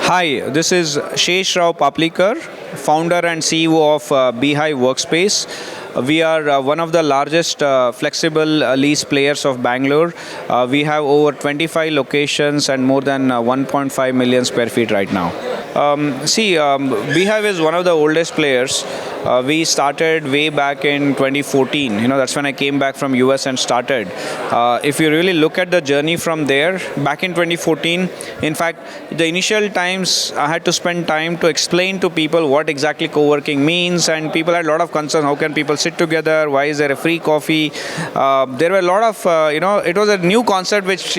Hi, this is Shesh Paplikar, founder and CEO of BHIVE Workspace. We are one of the largest flexible lease players of Bangalore. We have over 25 locations and more than 1.5 million square feet right now. BHIVE is one of the oldest players. We started way back in 2014. That's when I came back from US and started. If you really look at the journey from there, back in 2014, in fact, the initial times I had to spend time to explain to people what exactly co-working means, and people had a lot of concerns. How can people sit together? Why is there a free coffee? There were a lot of, it was a new concept which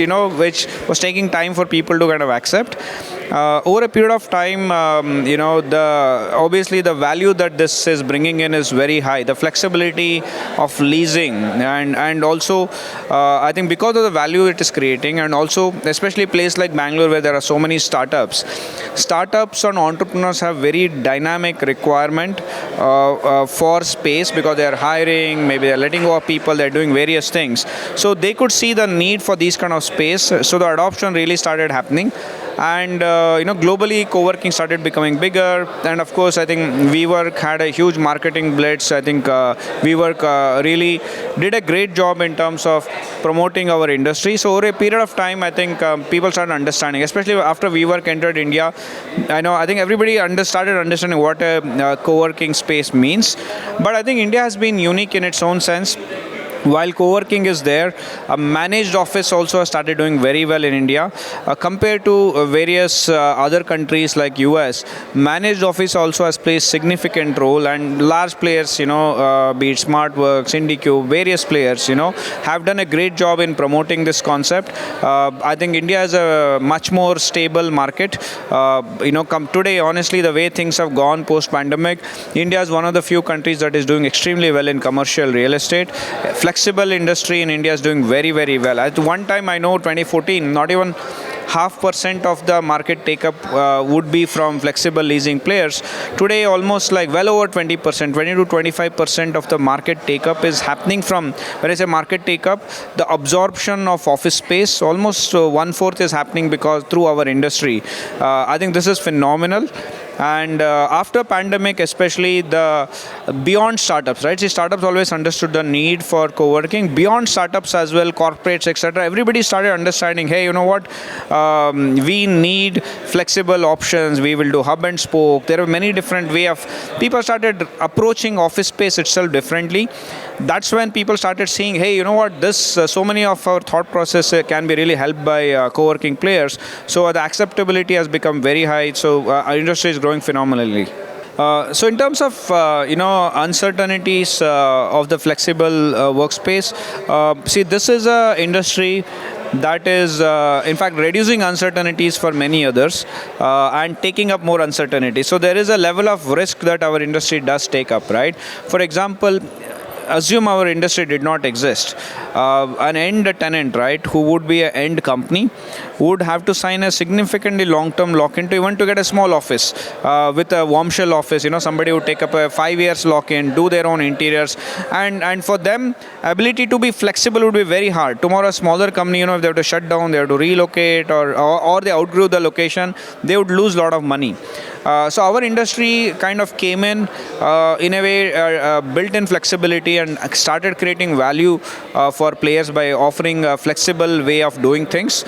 was taking time for people to kind of accept. Over a period of time, obviously the value that this is bringing in is very high. The flexibility of leasing and also I think because of the value it is creating, and also especially a place like Bangalore where there are so many startups and entrepreneurs have very dynamic requirement for space because they are hiring, maybe they're letting go of people, they're doing various things. So they could see the need for these kind of space. So the adoption really started happening. And globally co-working started becoming bigger, and of course I think WeWork had a huge marketing blitz. I think WeWork really did a great job in terms of promoting our industry. So over a period of time, I think people started understanding, especially after WeWork entered India. I think everybody started understanding what a co-working space means. But I think India has been unique in its own sense. While co-working is there, a managed office also has started doing very well in India. Compared to various other countries like US, managed office also has played significant role, and large players, be it SmartWorks, IndiCube, various players, have done a great job in promoting this concept. I think India is a much more stable market. Today, honestly, the way things have gone post-pandemic, India is one of the few countries that is doing extremely well in commercial real estate. Flexible industry in India is doing very, very well. At one time, I know 2014, not even 0.5% of the market take-up would be from flexible leasing players. Today, almost like well over 20%, 20 to 25% of the market take-up is happening from, when I say market take-up, the absorption of office space, almost 1/4 is happening because through our industry. I think this is phenomenal. And after pandemic, especially the beyond startups, right? See, startups always understood the need for co-working. Beyond startups as well, corporates, etc. Everybody started understanding, hey, you know what? We need flexible options. We will do hub and spoke. There are many different way of. People started approaching office space itself differently. That's when people started seeing, hey, you know what? This so many of our thought process can be really helped by co-working players. So the acceptability has become very high. So our industry is growing phenomenally. So in terms of uncertainties of the flexible workspace, this is a industry that is in fact reducing uncertainties for many others and taking up more uncertainty. So there is a level of risk that our industry does take up, right? For example, assume our industry did not exist. An end tenant, right, who would be an end company, would have to sign a significantly long-term lock-in to even to get a small office with a warm shell office. Somebody would take up a 5 years lock-in, do their own interiors, and for them, ability to be flexible would be very hard. Tomorrow, a smaller company, if they have to shut down, they have to relocate, or they outgrew the location, they would lose a lot of money. So our industry kind of came in a way, built-in flexibility and started creating value for players by offering a flexible way of doing things.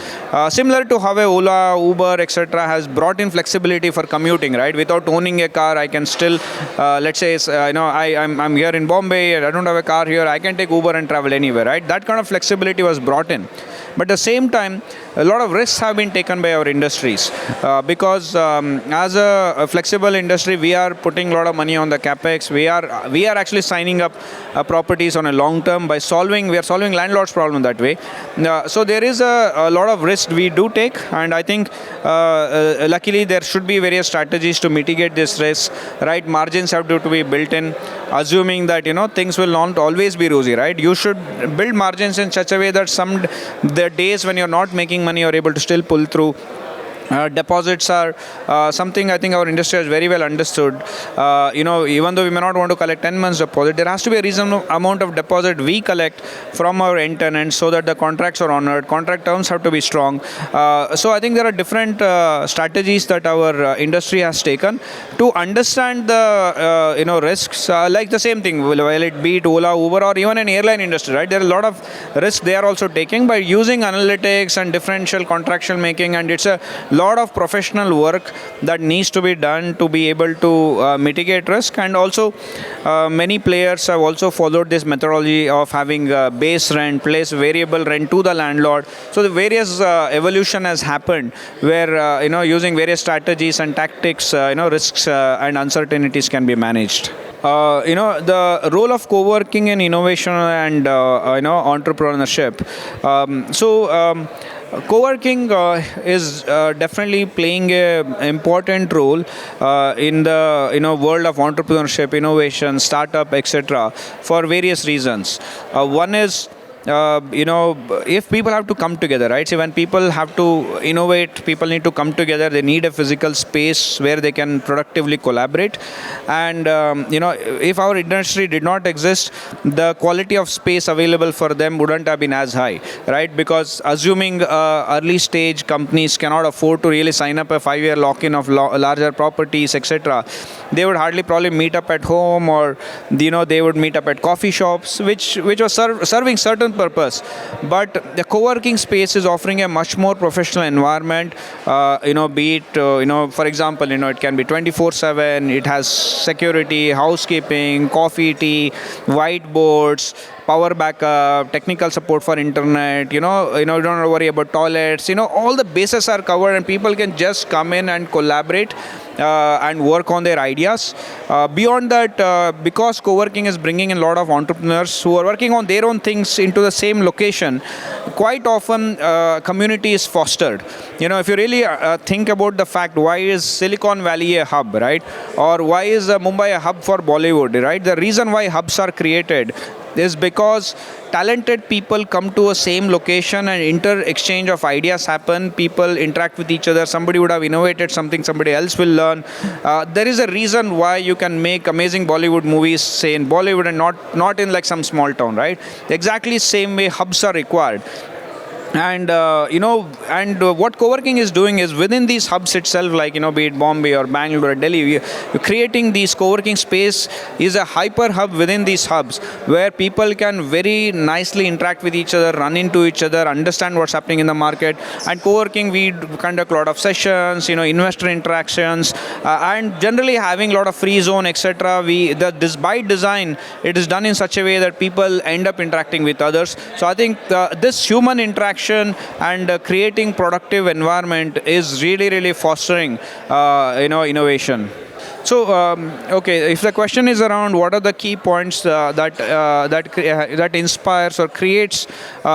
Similar to how Ola, Uber, etc. has brought in flexibility for commuting, right? Without owning a car, I can still, let's say, I'm here in Bombay, I don't have a car here, I can take Uber and travel anywhere, right? That kind of flexibility was brought in. But at the same time, a lot of risks have been taken by our industries because as a flexible industry, we are putting a lot of money on the capex. We are actually signing up properties on a long term by we are solving landlord's problem that way. So there is a lot of risk we do take, and I think luckily there should be various strategies to mitigate this risk. Right, margins have to be built in, assuming that things will not always be rosy. Right, you should build margins in such a way that the days when you're not making money, you're able to still pull through. Deposits are something I think our industry has very well understood. Even though we may not want to collect 10 months deposit, there has to be a reasonable amount of deposit we collect from our end tenants so that the contracts are honored. Contract terms have to be strong. So I think there are different strategies that our industry has taken to understand the risks. Like the same thing, will it be it Ola, Uber, or even an airline industry, right? There are a lot of risks they are also taking by using analytics and differential contractual making, and it's a lot of professional work that needs to be done to be able to mitigate risk. And also many players have also followed this methodology of having base rent plus variable rent to the landlord. So the various evolution has happened where using various strategies and tactics, risks and uncertainties can be managed. The role of co-working in innovation and entrepreneurship. Co-working is definitely playing an important role in the world of entrepreneurship, innovation, startup, etc. for various reasons. One is if people have to come together, right? So when people have to innovate, people need to come together. They need a physical space where they can productively collaborate. And if our industry did not exist, the quality of space available for them wouldn't have been as high, right? Because assuming early stage companies cannot afford to really sign up a 5-year lock-in of larger properties, etc., they would hardly probably meet up at home, or they would meet up at coffee shops, which was serving certain purpose. But the co-working space is offering a much more professional environment. Be it for example, it can be 24/7. It has security, housekeeping, coffee, tea, whiteboards, power backup, technical support for internet. You don't have to worry about toilets. All the bases are covered, and people can just come in and collaborate and work on their ideas. Beyond that, because co-working is bringing in a lot of entrepreneurs who are working on their own things into the same location, quite often community is fostered. If you really think about the fact, why is Silicon Valley a hub, right? Or why is Mumbai a hub for Bollywood, right? The reason why hubs are created is because talented people come to a same location and inter-exchange of ideas happen. People interact with each other. Somebody would have innovated something, somebody else will learn. There is a reason why you can make amazing Bollywood movies, say in Bollywood, and not in like some small town, right? Exactly same way hubs are required. And what co-working is doing is within these hubs itself, like be it Bombay or Bangalore or Delhi, you're creating these co-working space is a hyper hub within these hubs where people can very nicely interact with each other, run into each other, understand what's happening in the market. And co-working, we conduct a lot of sessions, investor interactions, and generally having a lot of free zone, etc. By design, it is done in such a way that people end up interacting with others. So I think this human interaction and creating productive environment is really, really fostering innovation. So, if the question is around what are the key points that inspires or creates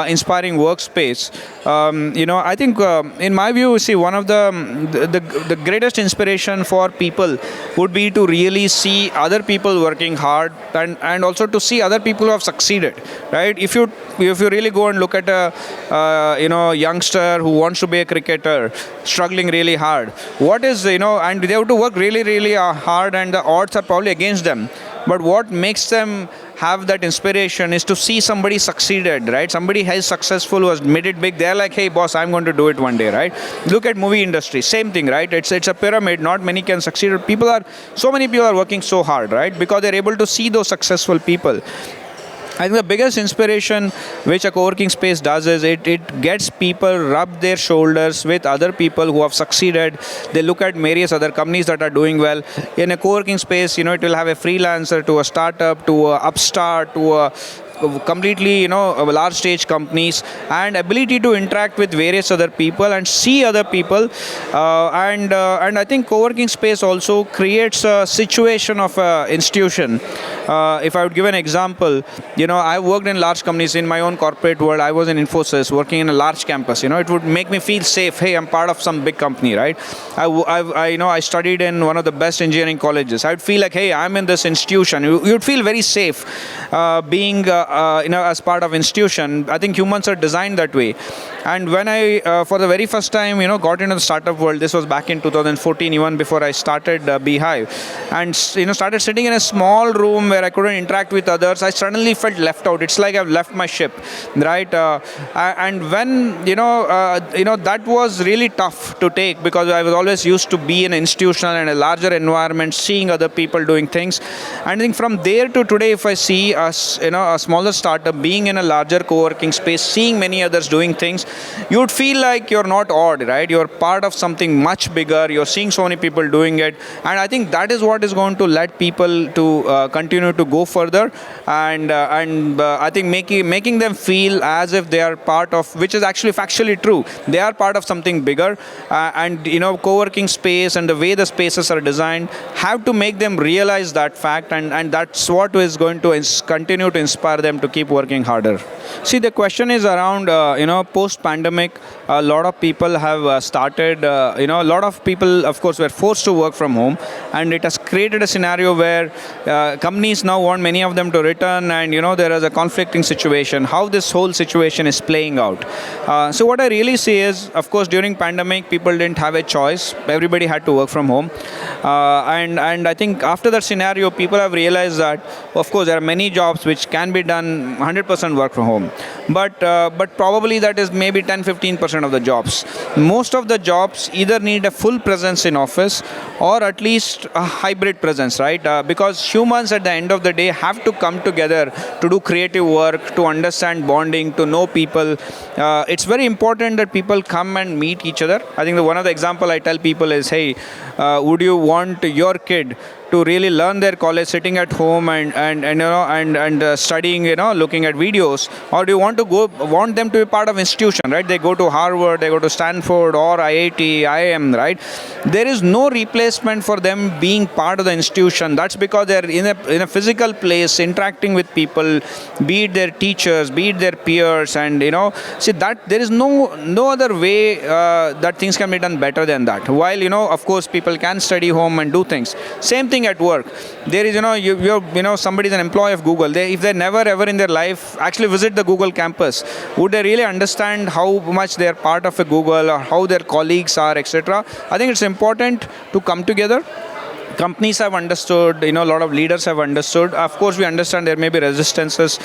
inspiring workspace, I think in my view, see, one of the greatest inspiration for people would be to really see other people working hard and also to see other people who have succeeded, right? If you really go and look at a youngster who wants to be a cricketer, struggling really hard, what is and they have to work really, really hard, and the odds are probably against them. But what makes them have that inspiration is to see somebody succeeded, right? Somebody has successful, who has made it big. They're like, hey boss, I'm going to do it one day, right? Look at movie industry, same thing, right? It's a pyramid. Not many can succeed. So many people are working so hard, right? Because they're able to see those successful people. I think the biggest inspiration which a co-working space does is it gets people rub their shoulders with other people who have succeeded. They look at various other companies that are doing well. In a co-working space, it will have a freelancer to a startup to a upstart to a completely large stage companies, and ability to interact with various other people and see other people, and I think co-working space also creates a situation of an institution. If I would give an example, I worked in large companies. In my own corporate world, I was in Infosys working in a large campus. It would make me feel safe. Hey, I'm part of some big company, right? I studied in one of the best engineering colleges. I would feel like, hey, I'm in this institution. You'd feel very safe being as part of institution. I think humans are designed that way. And when I, for the very first time, got into the startup world, this was back in 2014, even before I started BHIVE, and started sitting in a small room where I couldn't interact with others, I suddenly felt left out. It's like I've left my ship, right? And when that was really tough to take, because I was always used to be in an institutional and a larger environment, seeing other people doing things. And I think from there to today, if I see us, a smaller startup being in a larger co-working space, seeing many others doing things, you would feel like you're not odd, right? You're part of something much bigger. You're seeing so many people doing it, and I think that is what is going to let people to continue to go further, and I think making them feel as if they are part of, which is actually factually true. They are part of something bigger, and co-working space and the way the spaces are designed have to make them realize that fact, and that's what is going to continue to inspire them to keep working harder. See, the question is around post-pandemic. A lot of people have started. A lot of people, of course, were forced to work from home, and it has created a scenario where companies now want many of them to return, and there is a conflicting situation. How this whole situation is playing out. So what I really see is, of course, during pandemic, people didn't have a choice. Everybody had to work from home, and I think after that scenario, people have realized that, of course, there are many jobs which can be done 100% work from home, but probably that is maybe 10-15% of the jobs. Most of the jobs either need a full presence in office or at least a hybrid presence, right? Because humans at the end of the day have to come together to do creative work, to understand bonding, to know people. It's very important that people come and meet each other. I think one of the example I tell people is, hey, would you want your kid to really learn their college sitting at home and studying, looking at videos, or do you want them to be part of institution, right? They go to Harvard, they go to Stanford or IIT, IIM, right? There is no replacement for them being part of the institution. That's because they're in a physical place, interacting with people, be it their teachers, be it their peers, and see that there is no other way that things can be done better than that. While of course people can study home and do things. Same thing at work. There is somebody is an employee of Google. If they never ever in their life actually visit the Google campus, would they really understand how much they are part of a Google, or how their colleagues are, etc.? I think it's important to come together. Companies have understood, a lot of leaders have understood. Of course, we understand there may be resistances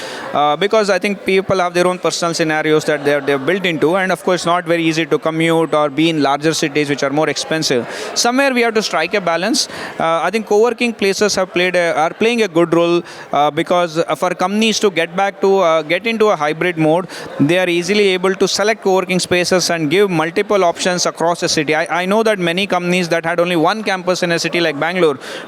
because I think people have their own personal scenarios that they're built into, and of course, not very easy to commute or be in larger cities which are more expensive. Somewhere we have to strike a balance. I think co-working places are playing a good role because for companies to get into a hybrid mode, they are easily able to select co-working spaces and give multiple options across the city. I know that many companies that had only one campus in a city like Bangalore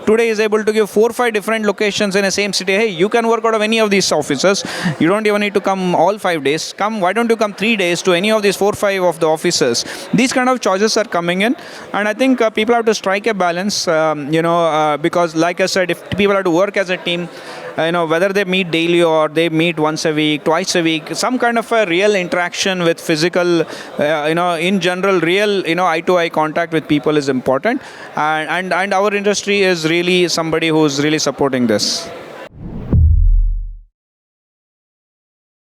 today is able to give 4 or 5 different locations in the same city. Hey, you can work out of any of these offices. You don't even need to come all 5 days. Why don't you come 3 days to any of these 4 or 5 of the offices? These kind of choices are coming in, and I think people have to strike a balance. Because like I said, if people have to work as a team, whether they meet daily or they meet once a week, twice a week, some kind of a real interaction with physical, in general, real, eye-to-eye contact with people is important. And our industry is really somebody who's really supporting this.